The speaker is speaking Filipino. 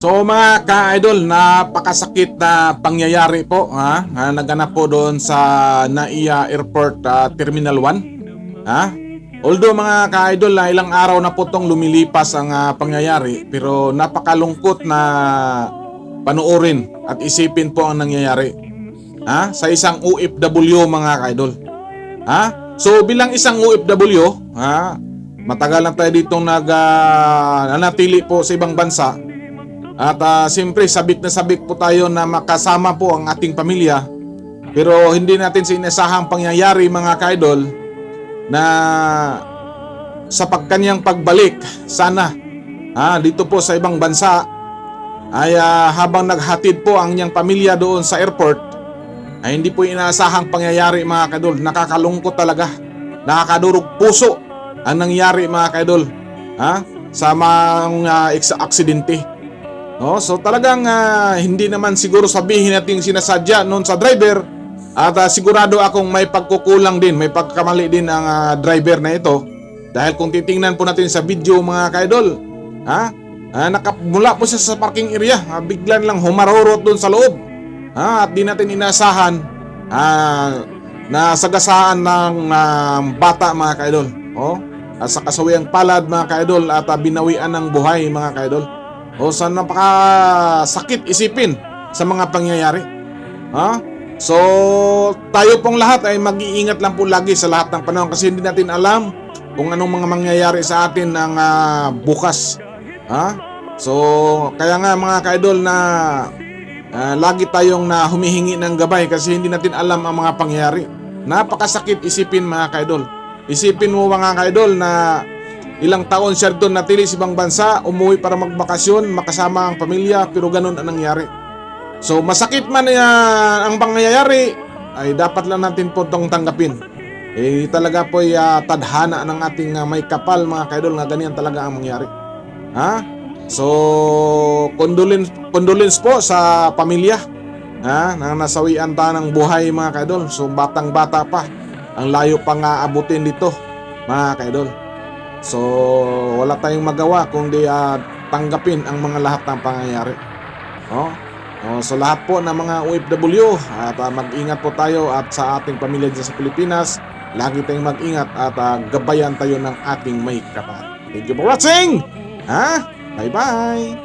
So mga ka-idol, napakasakit na pangyayari po naganap po doon sa NAIA Airport Terminal 1. Although mga ka-idol, ilang araw na po tong lumilipas ang pangyayari, pero napakalungkot na panuorin at isipin po ang nangyayari sa isang OFW mga ka-idol. So bilang isang OFW, matagal na tayo ditong nanatili po sa ibang bansa. At siyempre sabik na sabik po tayo na makasama po ang ating pamilya. Pero hindi natin sinasahang pangyayari mga ka-idol na sa pagkanyang pagbalik sana dito po sa ibang bansa ay habang naghatid po ang niyang pamilya doon sa airport ay hindi po inaasahang pangyayari mga ka-idol. Nakakalungkot talaga, nakakadurog puso ang nangyari mga ka-idol sa mga aksidente. So talagang hindi naman siguro sabihin natin sinasadya noon sa driver at sigurado akong may pagkukulang din, may pagkamali din ang driver na ito. Dahil kung titingnan po natin sa video mga ka-idol, mula po siya sa parking area, biglan lang humarurot doon sa loob. At di natin inasahan na sagasaan ng bata mga ka-idol. At sa kasawiang palad mga ka-idol at binawian ng buhay mga ka-idol. Sa napakasakit isipin sa mga pangyayari. So tayo pong lahat ay mag-iingat lang po lagi sa lahat ng panahon kasi hindi natin alam kung anong mga mangyayari sa atin ng bukas. So kaya nga mga ka-idol na lagi tayong humihingi ng gabay kasi hindi natin alam ang mga pangyayari. Napakasakit isipin mga ka-idol. Isipin mo mga ka-idol na ilang taon siya doon natili sa ibang bansa, umuwi para magbakasyon, makasama ang pamilya, pero ganun ang nangyari. So masakit man ang pangyayari, ay dapat lang natin po itong tanggapin. Talaga po tadhana ng ating may kapal mga ka-idol na ganyan talaga ang mangyari. So condolence po sa pamilya na nasawian ta ng buhay mga ka-idol. So batang bata pa, ang layo pang aabutin dito mga ka-idol. So wala tayong magawa kundi tanggapin ang mga lahat ng pangyayari. So lahat po ng mga OFW at mag-ingat po tayo at sa ating pamilya dyan sa Pilipinas, lagi tayong mag-ingat at gabayan tayo ng ating may kapal. Thank you for watching. Bye bye.